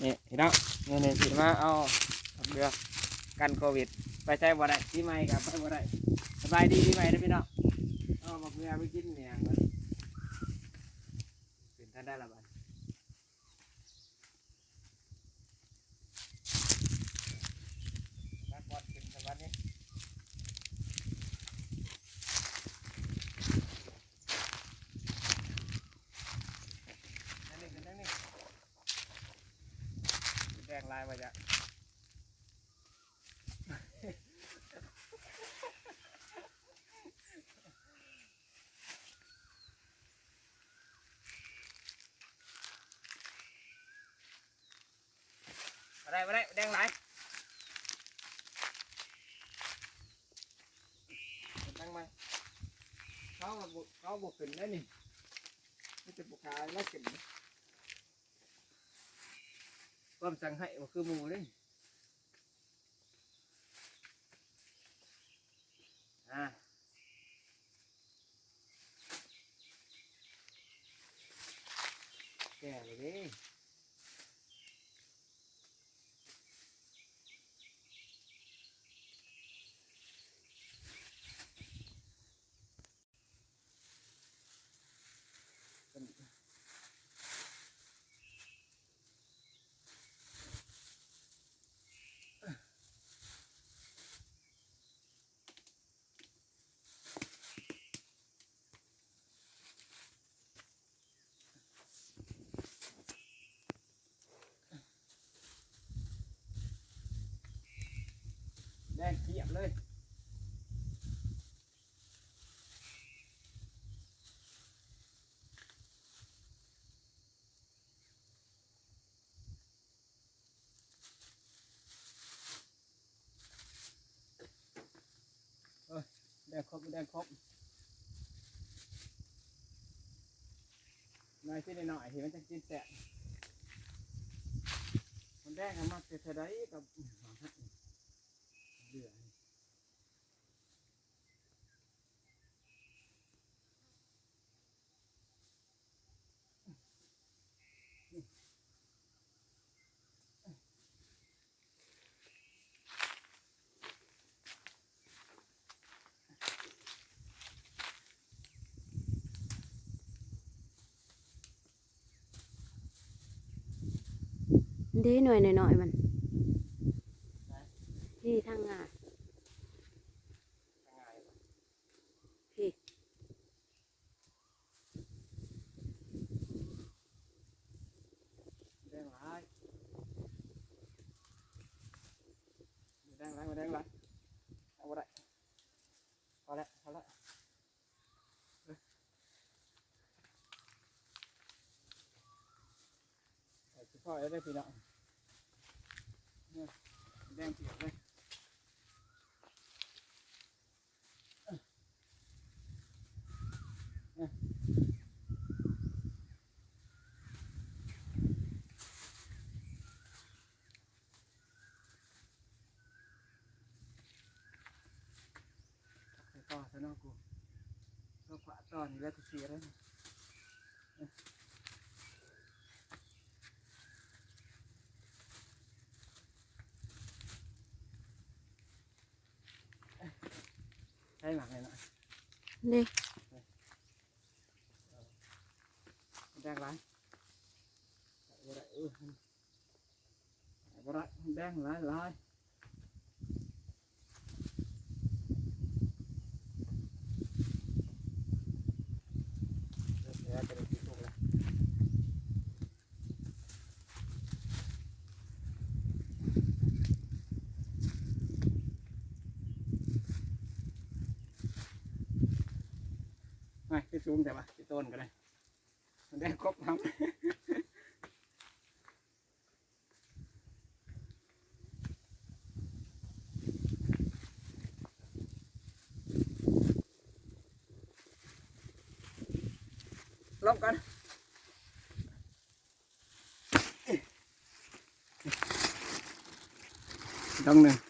นี่พี่น้องนี่สิมาเอาเรือกันโควิดไปใช้บ่ได้ที่ไม่กับไปบ่ได้สบายดีที่ไม่นะพี่น้องเอาหมักเรือไปกินเนี่ยเป็นท่านได้ละบ้านมาก่อนกินสวัสดีนั่นนี่แดงลายมาจ้ะมาได้แดงลายตั้งมาเขาบุกขึ้นได้นี่ไม่จะบุกขายแล้วขึ้นความสั่งให้ว่าคือหมูเลยแก่เลยดิแดงเขียบเลยแดงครบน้อยที่หน่อยเห็นมันจะกินแสะมันแดงมากแต่เท่าไรกับเดือดดีหน่อยมันนี่ทางงาพี่แดงหลายเอาไปได้พอแล้วพ่อได้พี่น้องแดงเขียวเลยต่อซะน้องกูก็ขวาต่อนี่แล้วจะเสียแล้วใช่หมักเลยนะ นี่ แดงไรแดงไรไม่ไปซูมแต่ว่าไปต้นก็ได้มันได้ครบทั้งลบกันดองหนึ่ง